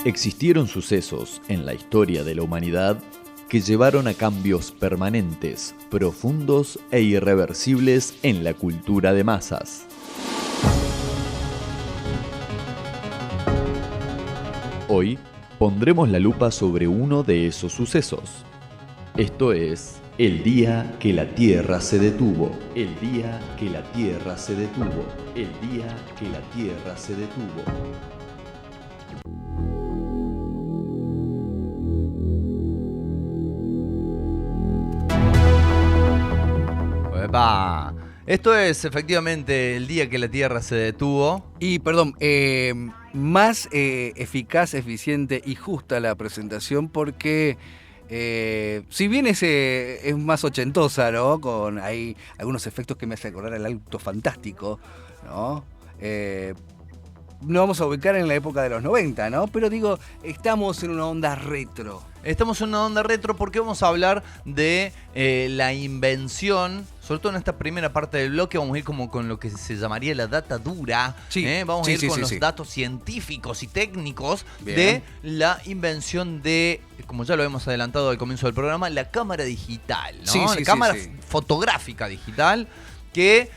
Existieron sucesos en la historia de la humanidad que llevaron a cambios permanentes, profundos e irreversibles en la cultura de masas. Hoy pondremos la lupa sobre uno de esos sucesos. Esto es el día que la Tierra se detuvo. El día que la Tierra se detuvo. El día que la Tierra se detuvo. ¡Epa! Esto es efectivamente el día que la Tierra se detuvo. Y perdón, más eficaz, eficiente y justa la presentación porque si bien es más ochentosa, ¿no? Con hay algunos efectos que me hacen acordar al Auto Fantástico, ¿no? No vamos a ubicar en la época de los 90, ¿no? Pero digo, estamos en una onda retro. Estamos en una onda retro porque vamos a hablar de la invención, sobre todo en esta primera parte del bloque, vamos a ir como con lo que se llamaría la data dura. Sí, vamos a ir con los sí. datos científicos y técnicos Bien. de la invención de, como ya lo hemos adelantado al comienzo del programa, la cámara digital, ¿no? Sí, La cámara sí. fotográfica digital que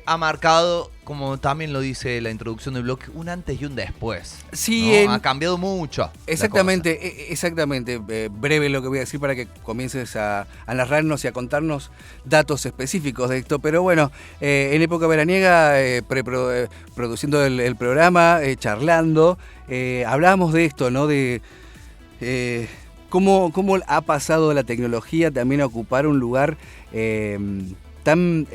ha marcado, como también lo dice la introducción del blog, un antes y un después. Sí, ¿no? Ha cambiado mucho. Exactamente. Breve lo que voy a decir para que comiences a narrarnos y a contarnos datos específicos de esto. Pero bueno, en época veraniega, produciendo el programa, charlando, hablábamos de esto, ¿no? De cómo ha pasado la tecnología también a ocupar un lugar tan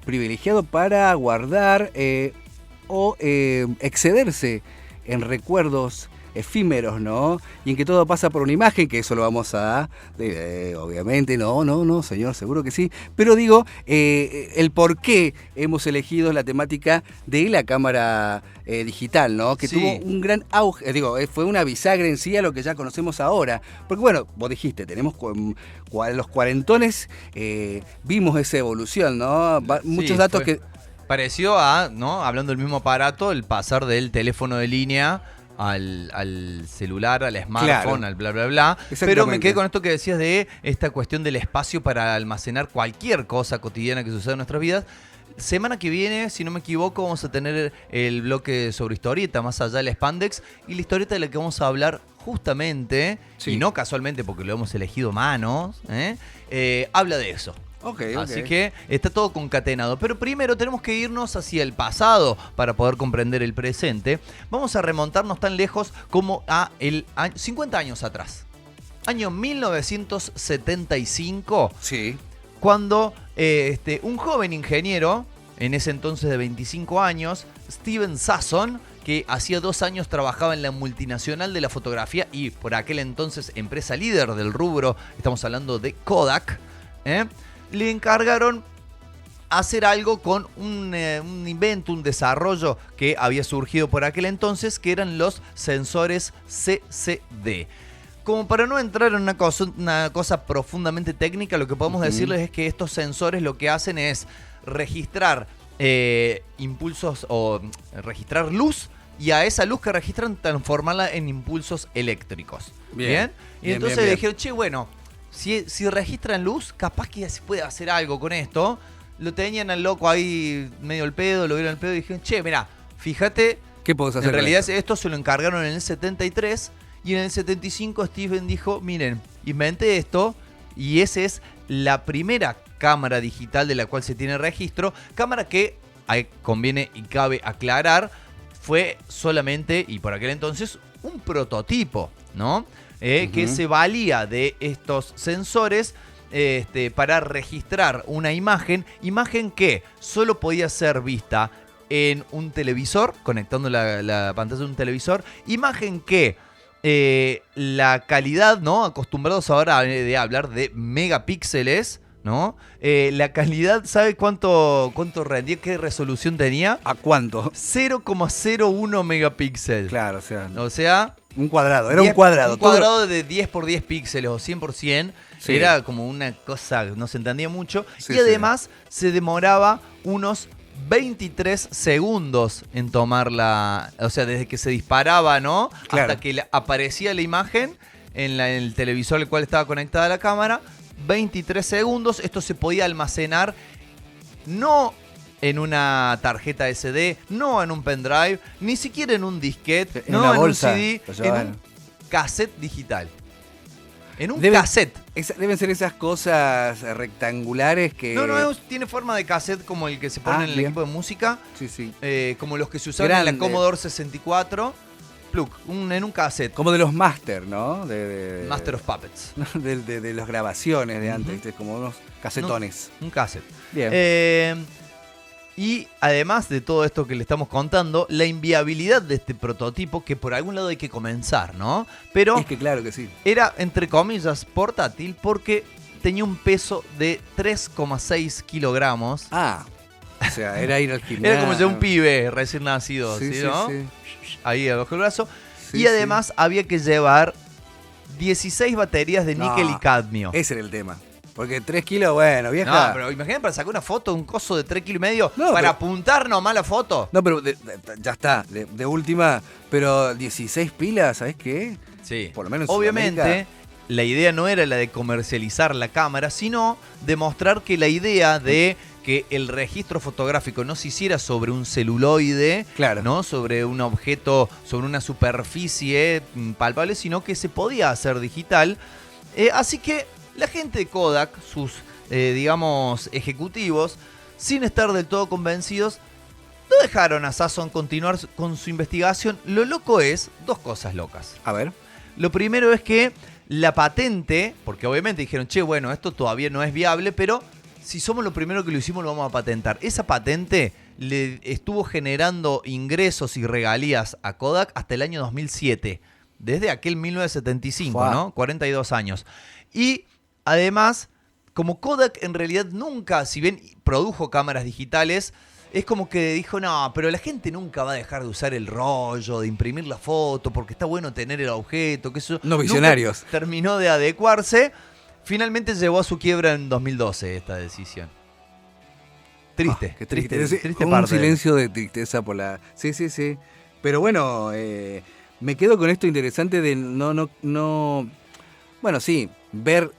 privilegiado para guardar o excederse en recuerdos efímeros, ¿no? Y en que todo pasa por una imagen, que eso lo vamos a... obviamente, no, señor, seguro que sí. Pero digo, el por qué hemos elegido la temática de la cámara digital, ¿no? Que sí. tuvo un gran auge, fue una bisagra en sí a lo que ya conocemos ahora. Porque bueno, vos dijiste, tenemos los cuarentones, vimos esa evolución, ¿no? Muchos datos que... Pareció a, ¿no? Hablando del mismo aparato, el pasar del teléfono de línea al celular, al smartphone, claro. al bla, bla, bla. Pero me quedé con esto que decías de esta cuestión del espacio para almacenar cualquier cosa cotidiana que suceda en nuestras vidas. Semana que viene, si no me equivoco, vamos a tener el bloque sobre historieta, más allá del Spandex, y la historieta de la que vamos a hablar justamente, sí. Y no casualmente porque lo hemos elegido manos, habla de eso. Okay. Así que está todo concatenado. Pero primero tenemos que irnos hacia el pasado para poder comprender el presente. Vamos a remontarnos tan lejos como a 50 años atrás. Año 1975. Sí. Cuando un joven ingeniero, en ese entonces de 25 años, Steven Sasson, que hacía 2 años trabajaba en la multinacional de la fotografía y por aquel entonces empresa líder del rubro, estamos hablando de Kodak, le encargaron hacer algo con un invento, un desarrollo que había surgido por aquel entonces, que eran los sensores CCD. Como para no entrar en una cosa profundamente técnica, lo que podemos decirles es que estos sensores lo que hacen es registrar impulsos o registrar luz, y a esa luz que registran transformarla en impulsos eléctricos. ¿Bien? Y entonces le dijeron, che, bueno, si registran luz, capaz que ya se puede hacer algo con esto. Lo tenían al loco ahí medio al pedo, lo vieron al pedo y dijeron, che, mirá, fíjate, ¿qué podés hacer? En realidad esto se lo encargaron en el 73 y en el 75 Steven dijo, miren, inventé esto y esa es la primera cámara digital de la cual se tiene registro. Cámara que, conviene y cabe aclarar, fue solamente, y por aquel entonces, un prototipo, ¿no? Que se valía de estos sensores para registrar una imagen que solo podía ser vista en un televisor, conectando la pantalla de un televisor, imagen que la calidad, ¿no? Acostumbrados ahora de hablar de megapíxeles, ¿no? La calidad, ¿sabe cuánto rendía? ¿Qué resolución tenía? ¿A cuánto? 0,01 megapíxeles. Claro, o sea... Un cuadrado, era un cuadrado. Un cuadrado de 10 por 10 píxeles o 100%. Sí. Era como una cosa, no se entendía mucho. Sí, y además se demoraba unos 23 segundos en tomarla, o sea, desde que se disparaba, ¿no? Claro. Hasta que aparecía la imagen en el televisor al cual estaba conectada la cámara. 23 segundos. Esto se podía almacenar no en una tarjeta SD, no en un pendrive, ni siquiera en un disquete, En no una en bolsa, un CD, lo en llevaban. un cassette digital. En un Deben- cassette. Deben ser esas cosas rectangulares que... No, tiene forma de cassette como el que se pone en el bien. equipo de música, Sí, sí. como los que se usaban en Grande. la Commodore 64. Plug, en un cassette. Como de los Master, ¿no? Master of Puppets. De las grabaciones de antes, Ujú. ¿viste? Como unos casetones. Un cassette. Bien. Y además de todo esto que le estamos contando, la inviabilidad de este prototipo, que por algún lado hay que comenzar, ¿no? Pero Es que claro que sí. era, entre comillas, portátil porque tenía un peso de 3,6 kilogramos. Ah, o sea, era ir al gimnasio. Era como ya un pibe recién nacido, Sí, ¿sí, sí, no? sí. Ahí abajo el brazo. Sí, y sí. además había que llevar 16 baterías de No, níquel y cadmio. Ese era el tema. Porque 3 kilos, bueno, vieja. No, pero imagínate para sacar una foto de un coso de 3,5 kilos No, para pero- apuntar nomás la foto. No, pero ya está, de última, pero 16 pilas, ¿sabes qué? Sí. Por lo menos en Obviamente, Sudamérica. la idea no era la de comercializar la cámara, sino demostrar que la idea de que el registro fotográfico no se hiciera sobre un celuloide, Claro. ¿no? Sobre un objeto, sobre una superficie palpable, sino que se podía hacer digital. Así que la gente de Kodak, sus, digamos, ejecutivos, sin estar del todo convencidos, no dejaron a Sasson continuar con su investigación. Lo loco es, dos cosas locas. A ver. Lo primero es que la patente, porque obviamente dijeron, che, bueno, esto todavía no es viable, pero si somos lo primero que lo hicimos, lo vamos a patentar. Esa patente le estuvo generando ingresos y regalías a Kodak hasta el año 2007, desde aquel 1975, Fua. ¿no? 42 años. Y además, como Kodak en realidad nunca, si bien produjo cámaras digitales, es como que dijo, no, pero la gente nunca va a dejar de usar el rollo, de imprimir la foto, porque está bueno tener el objeto, que eso. No, visionarios. Nunca terminó de adecuarse. Finalmente llevó a su quiebra en 2012 esta decisión. Triste, Qué triste, Sí, triste un parte. silencio de tristeza por la... Sí, sí, sí. Pero bueno, me quedo con esto interesante de no... Bueno, sí, ver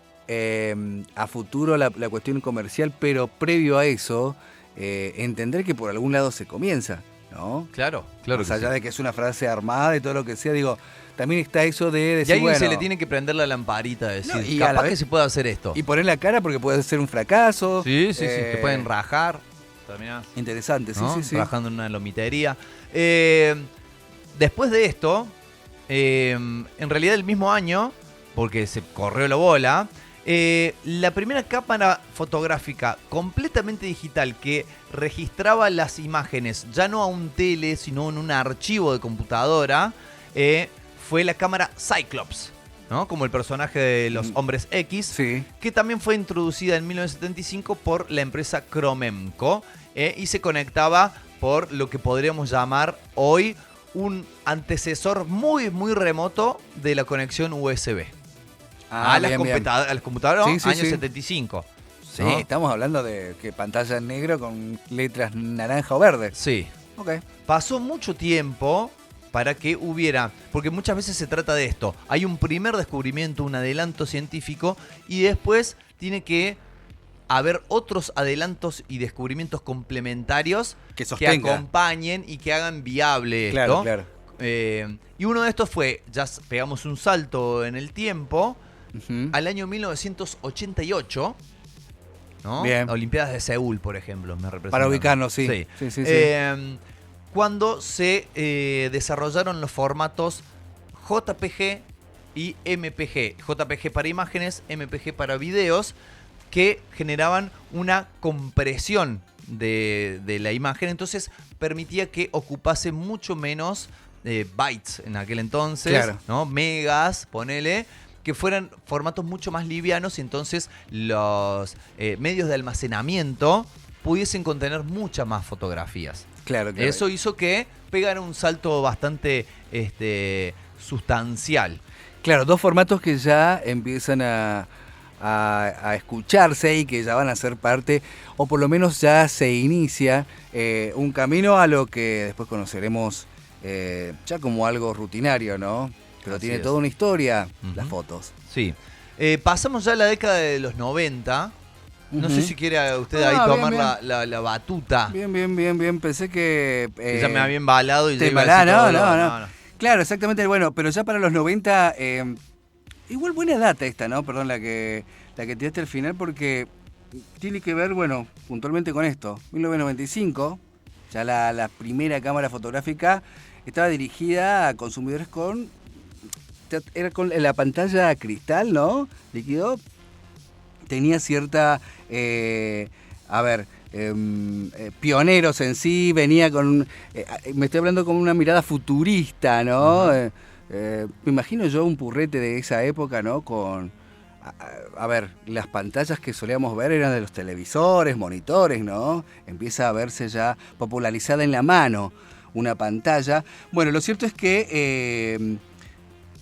a futuro la cuestión comercial, pero previo a eso, entender que por algún lado se comienza, ¿no? Claro, claro. Más que allá sí. de que es una frase armada y todo lo que sea, digo, también está eso de Y a decir, alguien bueno... se le tiene que prender la lamparita, de decir, No, y a la capaz vez- que se puede hacer esto. Y poner la cara porque puede ser un fracaso. Sí, te pueden rajar. Terminás, Interesante, sí, ¿no? sí, sí. Trabajando en una lomitería. Después de esto, en realidad el mismo año, porque se corrió la bola, la primera cámara fotográfica completamente digital que registraba las imágenes, ya no a un tele, sino en un archivo de computadora, fue la cámara Cyclops, ¿no? Como el personaje de los Hombres X, Sí. que también fue introducida en 1975 por la empresa Chromemco, y se conectaba por lo que podríamos llamar hoy un antecesor muy, muy remoto de la conexión USB. a las computadoras, Sí, sí, año sí. 75. Sí, ¿no? estamos hablando de que pantalla en negro con letras naranja o verde. Sí. Ok. Pasó mucho tiempo para que hubiera, porque muchas veces se trata de esto, hay un primer descubrimiento, un adelanto científico, y después tiene que haber otros adelantos y descubrimientos complementarios Que que sostenga. acompañen y que hagan viable Claro, esto. claro. Y uno de estos fue, ya pegamos un salto en el tiempo, Ujú. al año 1988, ¿no? Bien. Olimpiadas de Seúl, por ejemplo, me representa. Para ubicarnos, sí. Sí. Sí, sí, sí. Cuando se desarrollaron los formatos JPG y MPG. JPG para imágenes, MPG para videos, que generaban una compresión de la imagen. Entonces permitía que ocupase mucho menos bytes en aquel entonces, Claro. ¿no? Megas, ponele, que fueran formatos mucho más livianos y entonces los medios de almacenamiento pudiesen contener muchas más fotografías. Claro, claro. Eso hizo que pegara un salto bastante sustancial. Claro, dos formatos que ya empiezan a a escucharse y que ya van a ser parte, o por lo menos ya se inicia un camino a lo que después conoceremos ya como algo rutinario, ¿no? Pero Así tiene es. toda una historia, las Ujú. fotos. Sí. Pasamos ya a la década de los 90. No sé Ujú. si quiere usted ahí Ah, bien, tomar bien. la batuta. Bien. Pensé que... Que ya me había embalado y te ya iba a decir embalá, todo no. Claro, exactamente. Bueno, pero ya para los 90, igual buena data esta, ¿no? Perdón, la que tiraste al final, porque tiene que ver, bueno, puntualmente con esto. 1995, ya la primera cámara fotográfica estaba dirigida a consumidores era con la pantalla cristal, ¿no? Líquido. Tenía cierta, pioneros en sí, venía con, me estoy hablando con una mirada futurista, ¿no? Me imagino yo un purrete de esa época, ¿no? Con, las pantallas que solíamos ver eran de los televisores, monitores, ¿no? Empieza a verse ya popularizada en la mano una pantalla. Bueno, lo cierto es que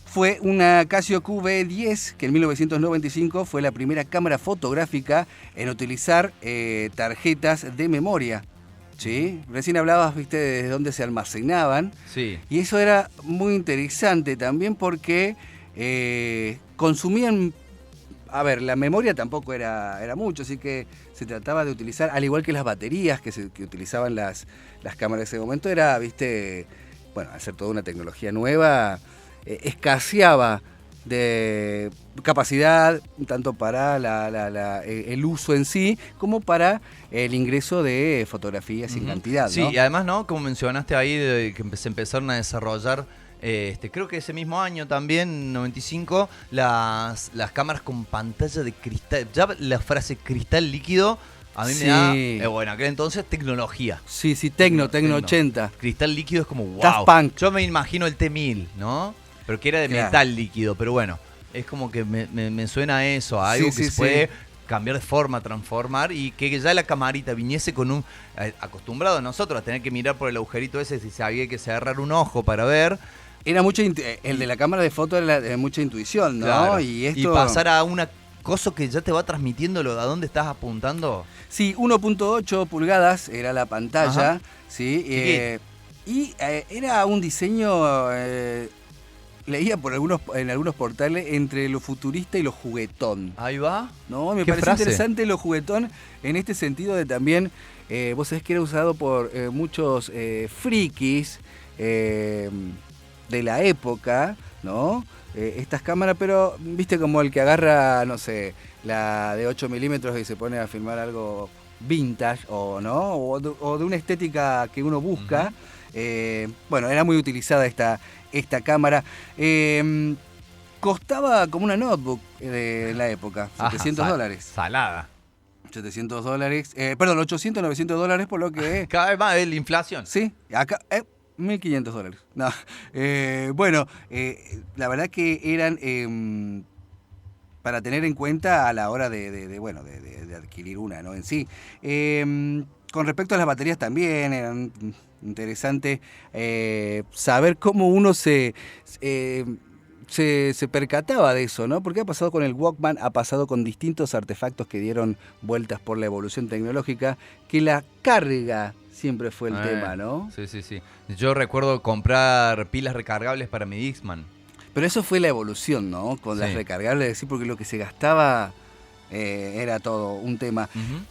fue una Casio QV10 que en 1995 fue la primera cámara fotográfica en utilizar tarjetas de memoria. ¿Sí? Recién hablabas, viste, de dónde se almacenaban. Sí. Y eso era muy interesante también porque consumían... A ver, la memoria tampoco era mucho, así que se trataba de utilizar, al igual que las baterías que utilizaban las cámaras de ese momento, era, viste, bueno, al ser toda una tecnología nueva, escaseaba de capacidad tanto para el uso en sí como para el ingreso de fotografías sin cantidad, Sí, ¿no? y además, ¿no? Como mencionaste ahí, de que se empezaron a desarrollar, creo que ese mismo año también, 95, las cámaras con pantalla de cristal. Ya la frase cristal líquido a mí Sí. me da, bueno, aquel entonces tecnología. Sí, Tecno 80. Cristal líquido es como wow. Daft Punk. Yo me imagino el T1000, ¿no? Pero que era de Claro. metal líquido, pero bueno, es como que me suena a eso, a algo Sí, que sí, se puede sí. cambiar de forma, transformar y que ya la camarita viniese con un... acostumbrado nosotros a tener que mirar por el agujerito ese si sabía que se agarrar un ojo para ver. Era el de la cámara de foto era de mucha intuición, ¿no? Claro, Y esto... pasar a una cosa que ya te va transmitiendo a dónde estás apuntando. Sí, 1.8 pulgadas era la pantalla, Ajá. ¿sí? Chiquito. Era un diseño, leía en algunos portales, entre lo futurista y lo juguetón. Ahí va. ¿No? Me ¿Qué parece frase? interesante lo juguetón en este sentido de también, vos sabés que era usado por muchos frikis de la época, ¿no? Estas cámaras, pero viste como el que agarra, no sé, la de 8 milímetros y se pone a filmar algo vintage o no, o de una estética que uno busca. Bueno, era muy utilizada esta cámara. Costaba como una notebook en la época, $700. Salada. $700, perdón, 800, $900 por lo que... Cada vez más la inflación. Sí, acá... $1.500. No. Bueno, la verdad que eran para tener en cuenta a la hora de adquirir una, ¿no? En sí. Con respecto a las baterías también, eran interesante saber cómo uno se percataba de eso, ¿no? Porque ha pasado con el Walkman, ha pasado con distintos artefactos que dieron vueltas por la evolución tecnológica, que la carga siempre fue el tema, ¿no? Sí. Yo recuerdo comprar pilas recargables para mi Dixman. Pero eso fue la evolución, ¿no? Con las recargables, sí, porque lo que se gastaba era todo un tema.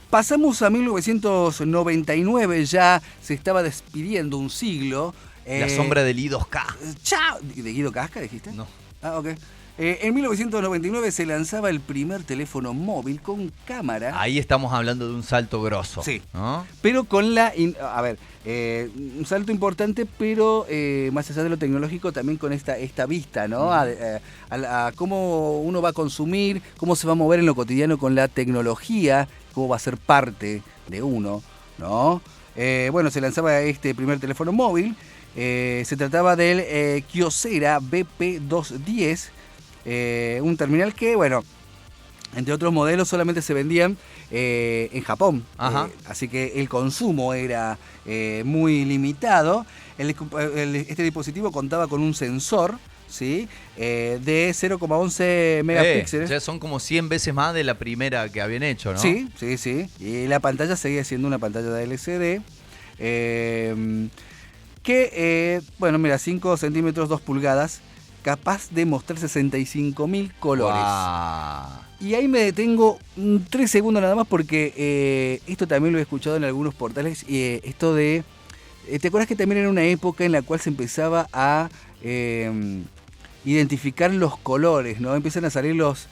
Pasamos a 1999, ya se estaba despidiendo un siglo. La sombra del I2K. ¡Chao! ¿De Guido Casca dijiste? No. Ah, ok. En 1999 se lanzaba el primer teléfono móvil con cámara. Ahí estamos hablando de un salto grosso. Sí. ¿No? Pero con un salto importante, pero más allá de lo tecnológico, también con esta vista, ¿no? A cómo uno va a consumir, cómo se va a mover en lo cotidiano con la tecnología, cómo va a ser parte de uno, ¿no? Bueno, se lanzaba este primer teléfono móvil. Se trataba del Kyocera BP210, un terminal que, bueno, entre otros modelos solamente se vendían en Japón. Así que el consumo era muy limitado. Este dispositivo contaba con un sensor ¿sí? De 0,11 megapíxeles. O sea, son como 100 veces más de la primera que habían hecho, ¿no? Sí, sí, sí. Y la pantalla seguía siendo una pantalla de LCD. Bueno, mira, 5 centímetros, 2 pulgadas, capaz de mostrar 65.000 colores. Wow. Y ahí me detengo 3 segundos nada más porque esto también lo he escuchado en algunos portales. Esto de... ¿te acuerdas que también era una época en la cual se empezaba a identificar los colores, ¿no? Empiezan a salir los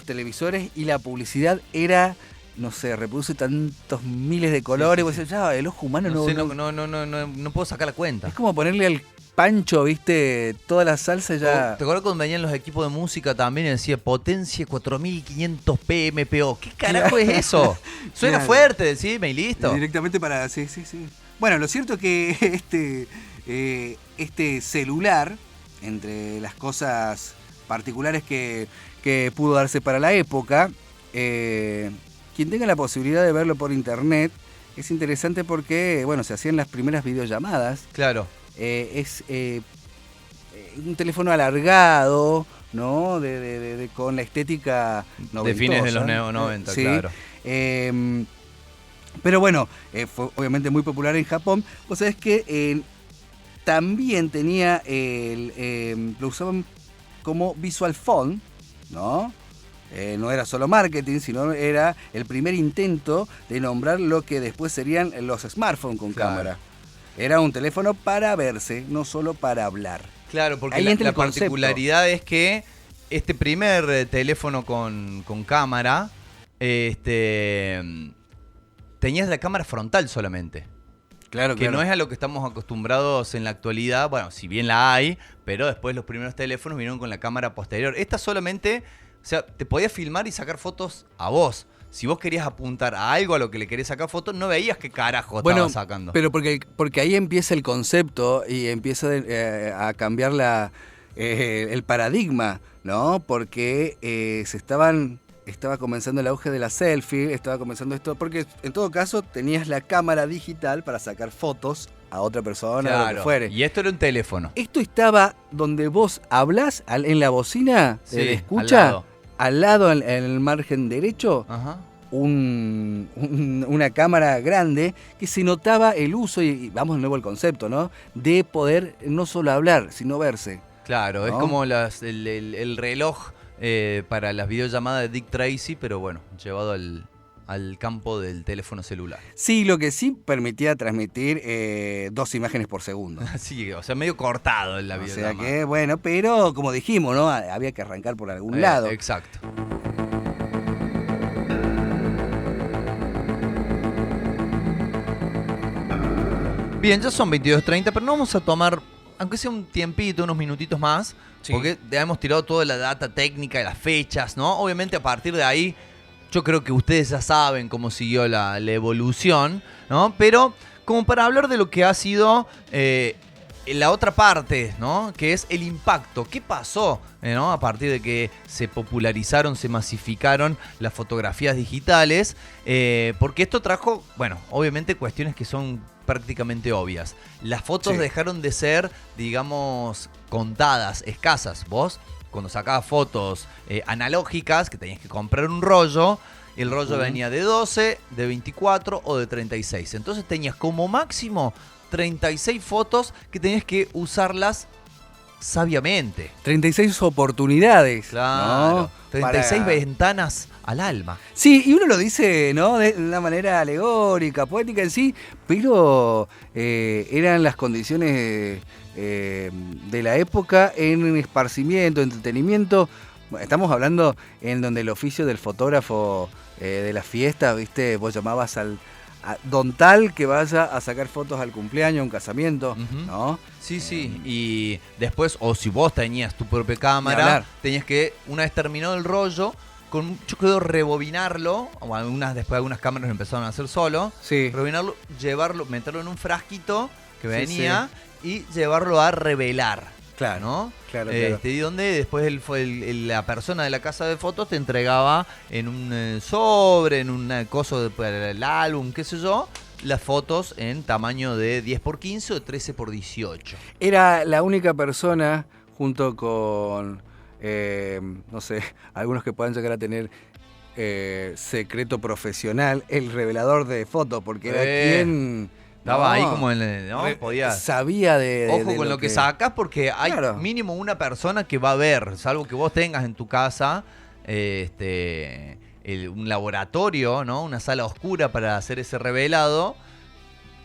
televisores y la publicidad era... no sé, reproduce tantos miles de colores. Sí, sí, Vos decís, ya, el ojo humano no puedo sacar la cuenta. Es como ponerle al pancho, viste, toda la salsa ya. ¿Te acuerdas cuando venían los equipos de música también y decía potencia 4500 PMPO? ¿Qué carajo es eso? Suena Claro. fuerte, decime y listo. Directamente para. Sí, sí, sí. Bueno, lo cierto es que este celular, entre las cosas particulares que pudo darse para la época, quien tenga la posibilidad de verlo por internet, es interesante porque, bueno, se hacían las primeras videollamadas. Claro. Es un teléfono alargado, ¿no? Con la estética noventosa. De fines de los 90, sí. claro. Pero bueno, fue obviamente muy popular en Japón. Vos sabés que también tenía lo usaban como visual phone, ¿no? No era solo marketing, sino era el primer intento de nombrar lo que después serían los smartphones con Claro. cámara. Era un teléfono para verse, no solo para hablar. Claro, porque Ahí entra la el concepto. particularidad es que este primer teléfono con cámara, tenías la cámara frontal solamente. Claro, Que no es a lo que estamos acostumbrados en la actualidad. Bueno, si bien la hay, pero después los primeros teléfonos vinieron con la cámara posterior. Esta solamente, o sea, te podías filmar y sacar fotos a vos. Si vos querías apuntar a algo a lo que le querés sacar fotos, no veías qué carajo estaba sacando. Pero porque ahí empieza el concepto y empieza a cambiar el paradigma, ¿no? Porque estaba comenzando el auge de la selfie, estaba comenzando esto, porque en todo caso tenías la cámara digital para sacar fotos a otra persona, o lo que fuere. Y esto era un teléfono. Esto estaba donde vos hablás, en la bocina, Sí, de escucha, al lado. en el margen derecho, Ajá. una cámara grande que se notaba el uso, y vamos de nuevo al concepto, ¿no? De poder no solo hablar, sino verse. Claro, ¿no? es como el reloj para las videollamadas de Dick Tracy, pero bueno, llevado al campo del teléfono celular. Sí, lo que sí permitía transmitir 2 imágenes por segundo. Sí, o sea, medio cortado en la O sea videollamada. que, bueno, pero como dijimos, ¿no? Había que arrancar por algún lado. Exacto. Bien, ya son 22:30, pero no vamos a tomar, aunque sea un tiempito, unos minutitos más, Sí. porque ya hemos tirado toda la data técnica de las fechas, ¿no? Obviamente a partir de ahí, yo creo que ustedes ya saben cómo siguió la evolución, ¿no? Pero como para hablar de lo que ha sido la otra parte, ¿no? Que es el impacto. ¿Qué pasó, ¿no? A partir de que se popularizaron, se masificaron las fotografías digitales, porque esto trajo, bueno, obviamente cuestiones que son prácticamente obvias. Las fotos Sí. dejaron de ser, digamos, contadas, escasas. Vos, cuando sacabas fotos analógicas, que tenías que comprar un rollo, el rollo venía de 12, de 24 o de 36. Entonces tenías como máximo 36 fotos que tenías que usarlas sabiamente. 36 oportunidades. Claro. ¿no? 36 Para- ventanas al alma. Sí, y uno lo dice, ¿no? De una manera alegórica, poética en sí, pero eran las condiciones de la época en esparcimiento, entretenimiento. Bueno, estamos hablando en donde el oficio del fotógrafo de la fiesta, ¿viste? Vos llamabas a don tal que vaya a sacar fotos al cumpleaños, a un casamiento, Ujú. ¿no? Sí, sí. Y después, o si vos tenías tu propia Ni cámara, hablar. tenías que, una vez terminado el rollo, yo creo rebobinarlo, o después algunas cámaras lo empezaron a hacer solo, Sí. rebobinarlo, llevarlo, meterlo en un frasquito que Sí, venía y llevarlo a revelar. Claro, ¿no? claro, claro. Y donde después la persona de la casa de fotos te entregaba en un sobre, en un coso para el álbum, qué sé yo, las fotos en tamaño de 10x15 o 13x18. Era la única persona, junto con, no sé, algunos que puedan llegar a tener secreto profesional, el revelador de fotos, porque era quien... Estaba ahí como en el, ¿no? Podía. Sabía de Ojo con lo que sacas, porque hay mínimo una persona que va a ver, salvo que vos tengas en tu casa un laboratorio, ¿no? Una sala oscura para hacer ese revelado.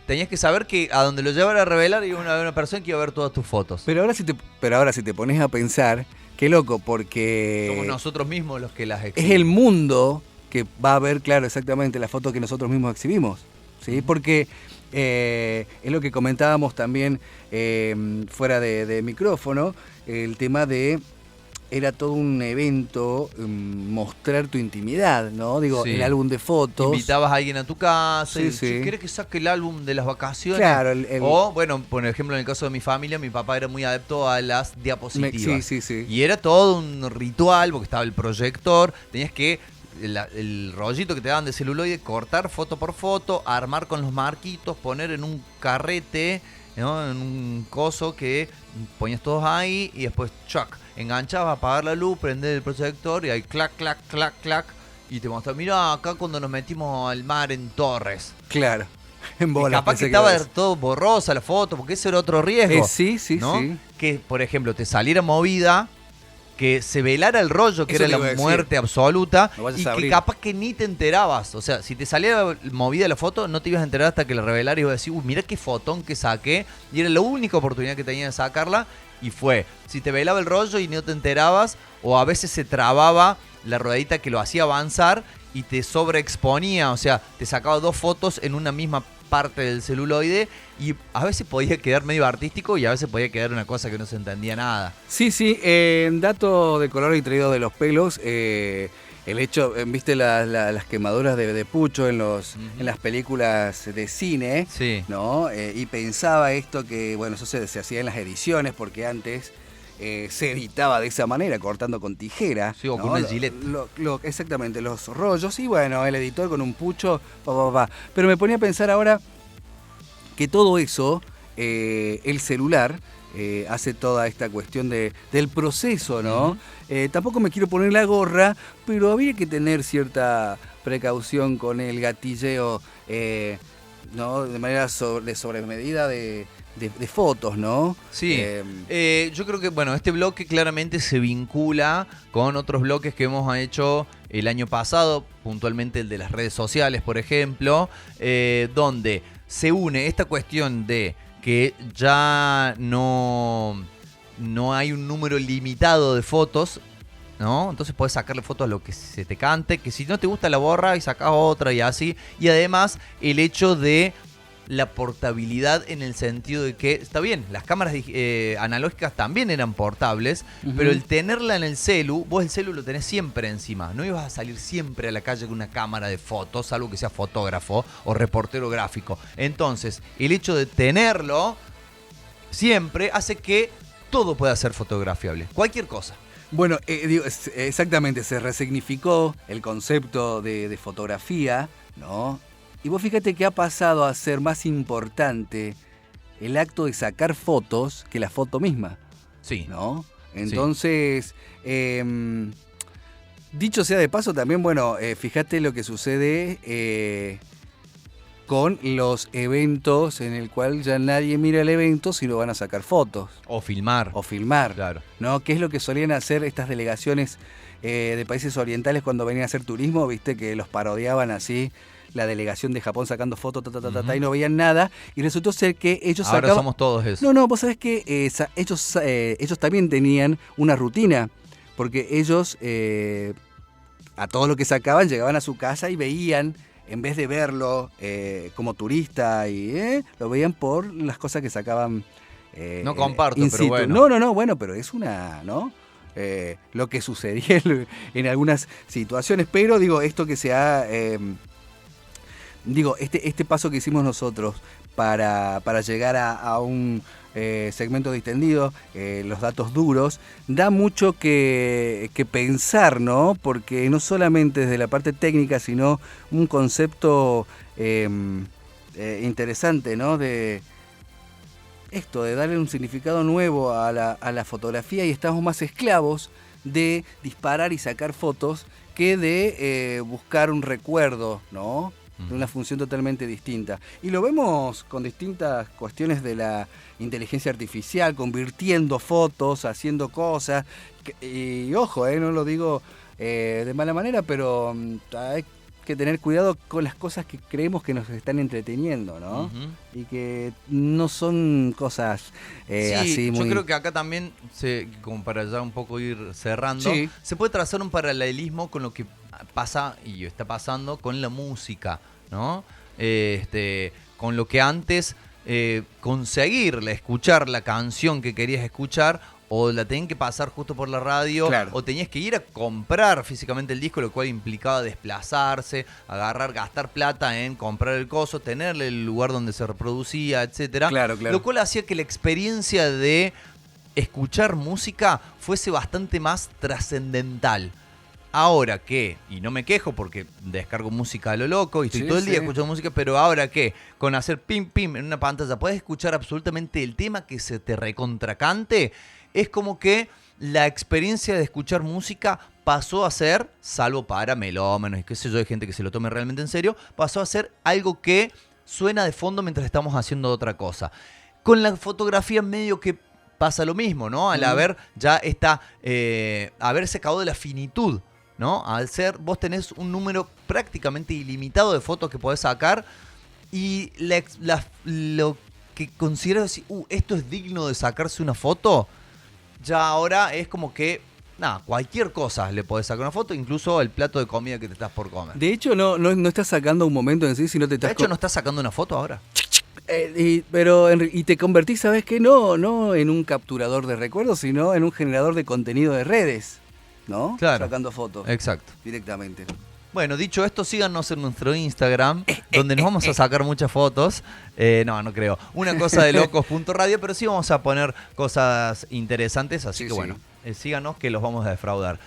Tenías que saber que a donde lo llevara a revelar iba una persona que iba a ver todas tus fotos. Pero ahora si te pones a pensar, qué loco, porque... Somos nosotros mismos los que las exhibimos. Es el mundo que va a ver, claro, exactamente las fotos que nosotros mismos exhibimos, ¿sí? Porque... es lo que comentábamos también fuera de micrófono, el tema de, era todo un evento mostrar tu intimidad, ¿no? Digo, el álbum de fotos. Invitabas a alguien a tu casa y ¿querés que saque el álbum de las vacaciones? Claro. O, bueno, por ejemplo, en el caso de mi familia, mi papá era muy adepto a las diapositivas. Sí. Y era todo un ritual, porque estaba el proyector, tenías que... El rollito que te daban de celuloide, cortar foto por foto, armar con los marquitos, poner en un carrete, ¿no? En un coso que ponías todos ahí y después enganchabas, apagar la luz, prender el proyector y ahí clac, clac, clac, clac y te mostraba, mira acá cuando nos metimos al mar en Torres. Claro. En bola, capaz que estaba todo borrosa la foto, porque ese era otro riesgo. Sí. Que, por ejemplo, te saliera movida, que se velara el rollo, que eso era la muerte absoluta, y que capaz que ni te enterabas. O sea, si te salía movida la foto, no te ibas a enterar hasta que la revelara y ibas a decir, mira qué fotón que saqué. Y era la única oportunidad que tenía de sacarla, y fue. Si te velaba el rollo y no te enterabas, o a veces se trababa la ruedita que lo hacía avanzar y te sobreexponía. O sea, te sacaba 2 fotos en una misma parte del celuloide y a veces podía quedar medio artístico y a veces podía quedar una cosa que no se entendía nada. Sí, dato de color y traído de los pelos, el hecho, viste las quemaduras de pucho en las películas de cine, ¿no? Y pensaba esto que, bueno, eso se hacía en las ediciones porque antes se editaba de esa manera, cortando con tijera. Sí, o con una Gillette. Exactamente, los rollos. Y bueno, el editor con un pucho, Pero me ponía a pensar ahora que todo eso, el celular, hace toda esta cuestión del proceso, ¿no? Tampoco me quiero poner la gorra, pero habría que tener cierta precaución con el gatilleo, ¿no? De manera de sobremedida de fotos, ¿no? Sí, yo creo que, bueno, este bloque claramente se vincula con otros bloques que hemos hecho el año pasado, puntualmente el de las redes sociales, por ejemplo, donde se une esta cuestión de que ya no hay un número limitado de fotos, ¿no? Entonces podés sacarle fotos a lo que se te cante, que si no te gusta la borra y sacás otra y así, y además el hecho de la portabilidad en el sentido de que, está bien, las cámaras analógicas también eran portables, pero el tenerla en el celu, vos el celu lo tenés siempre encima. No ibas a salir siempre a la calle con una cámara de fotos, salvo que sea fotógrafo o reportero gráfico. Entonces, el hecho de tenerlo siempre hace que todo pueda ser fotografiable, cualquier cosa. Bueno, exactamente, se resignificó el concepto de fotografía, ¿no? Y vos fíjate que ha pasado a ser más importante el acto de sacar fotos que la foto misma. Sí. ¿No? Entonces, dicho sea de paso también, bueno, fíjate lo que sucede con los eventos en el cual ya nadie mira el evento, sino van a sacar fotos. O filmar. Claro. ¿No? ¿Qué es lo que solían hacer estas delegaciones de países orientales cuando venían a hacer turismo? Viste que los parodiaban así. La delegación de Japón sacando fotos, y no veían nada, y resultó ser que ellos Ahora somos todos eso. No, vos sabés que ellos también tenían una rutina, porque ellos a todo lo que sacaban llegaban a su casa y veían, en vez de verlo como turista, lo veían por las cosas que sacaban. No comparto, pero bueno. No, bueno, pero es una, ¿no? Lo que sucedía en algunas situaciones, pero digo, esto que se ha... este paso que hicimos nosotros para llegar a un segmento distendido, los datos duros, da mucho que pensar, ¿no? Porque no solamente desde la parte técnica, sino un concepto interesante, ¿no? esto, de darle un significado nuevo a la fotografía y estamos más esclavos de disparar y sacar fotos que de buscar un recuerdo, ¿no? De una función totalmente distinta. Y lo vemos con distintas cuestiones de la inteligencia artificial, convirtiendo fotos, haciendo cosas. Y ojo, no lo digo de mala manera, pero hay que tener cuidado con las cosas que creemos que nos están entreteniendo, ¿no? Y que no son cosas así muy... Yo creo que acá también, como para ya un poco ir cerrando, se puede trazar un paralelismo con lo que pasa y está pasando con la música, ¿no? Con lo que antes conseguir escuchar la canción que querías escuchar, o la tenían que pasar justo por la radio, o tenías que ir a comprar físicamente el disco, lo cual implicaba desplazarse, gastar plata en comprar el coso, tenerle el lugar donde se reproducía, etcétera. Lo cual hacía que la experiencia de escuchar música fuese bastante más trascendental. Ahora que, y no me quejo porque descargo música a lo loco y estoy todo el día escuchando música, pero ahora que con hacer pim pim en una pantalla puedes escuchar absolutamente el tema que se te recontracante, es como que la experiencia de escuchar música pasó a ser, salvo para melómanos y qué sé yo, hay gente que se lo tome realmente en serio, pasó a ser algo que suena de fondo mientras estamos haciendo otra cosa. Con la fotografía medio que pasa lo mismo, ¿no? Al haber ya haberse acabado de la finitud, ¿no? Al ser, vos tenés un número prácticamente ilimitado de fotos que podés sacar y lo que consideras decir, esto es digno de sacarse una foto, ya ahora es como que, cualquier cosa le podés sacar una foto, incluso el plato de comida que te estás por comer. De hecho, no estás sacando un momento en sí, sino te estás... De hecho, ¿no estás sacando una foto ahora? Y te convertís, ¿sabes qué? No en un capturador de recuerdos, sino en un generador de contenido de redes, ¿no? Claro. Sacando fotos. Exacto. Directamente. Bueno, dicho esto, síganos en nuestro Instagram, donde nos vamos a sacar muchas fotos. No creo. Una cosa de locos.radio, pero sí vamos a poner cosas interesantes, así que bueno, síganos que los vamos a defraudar.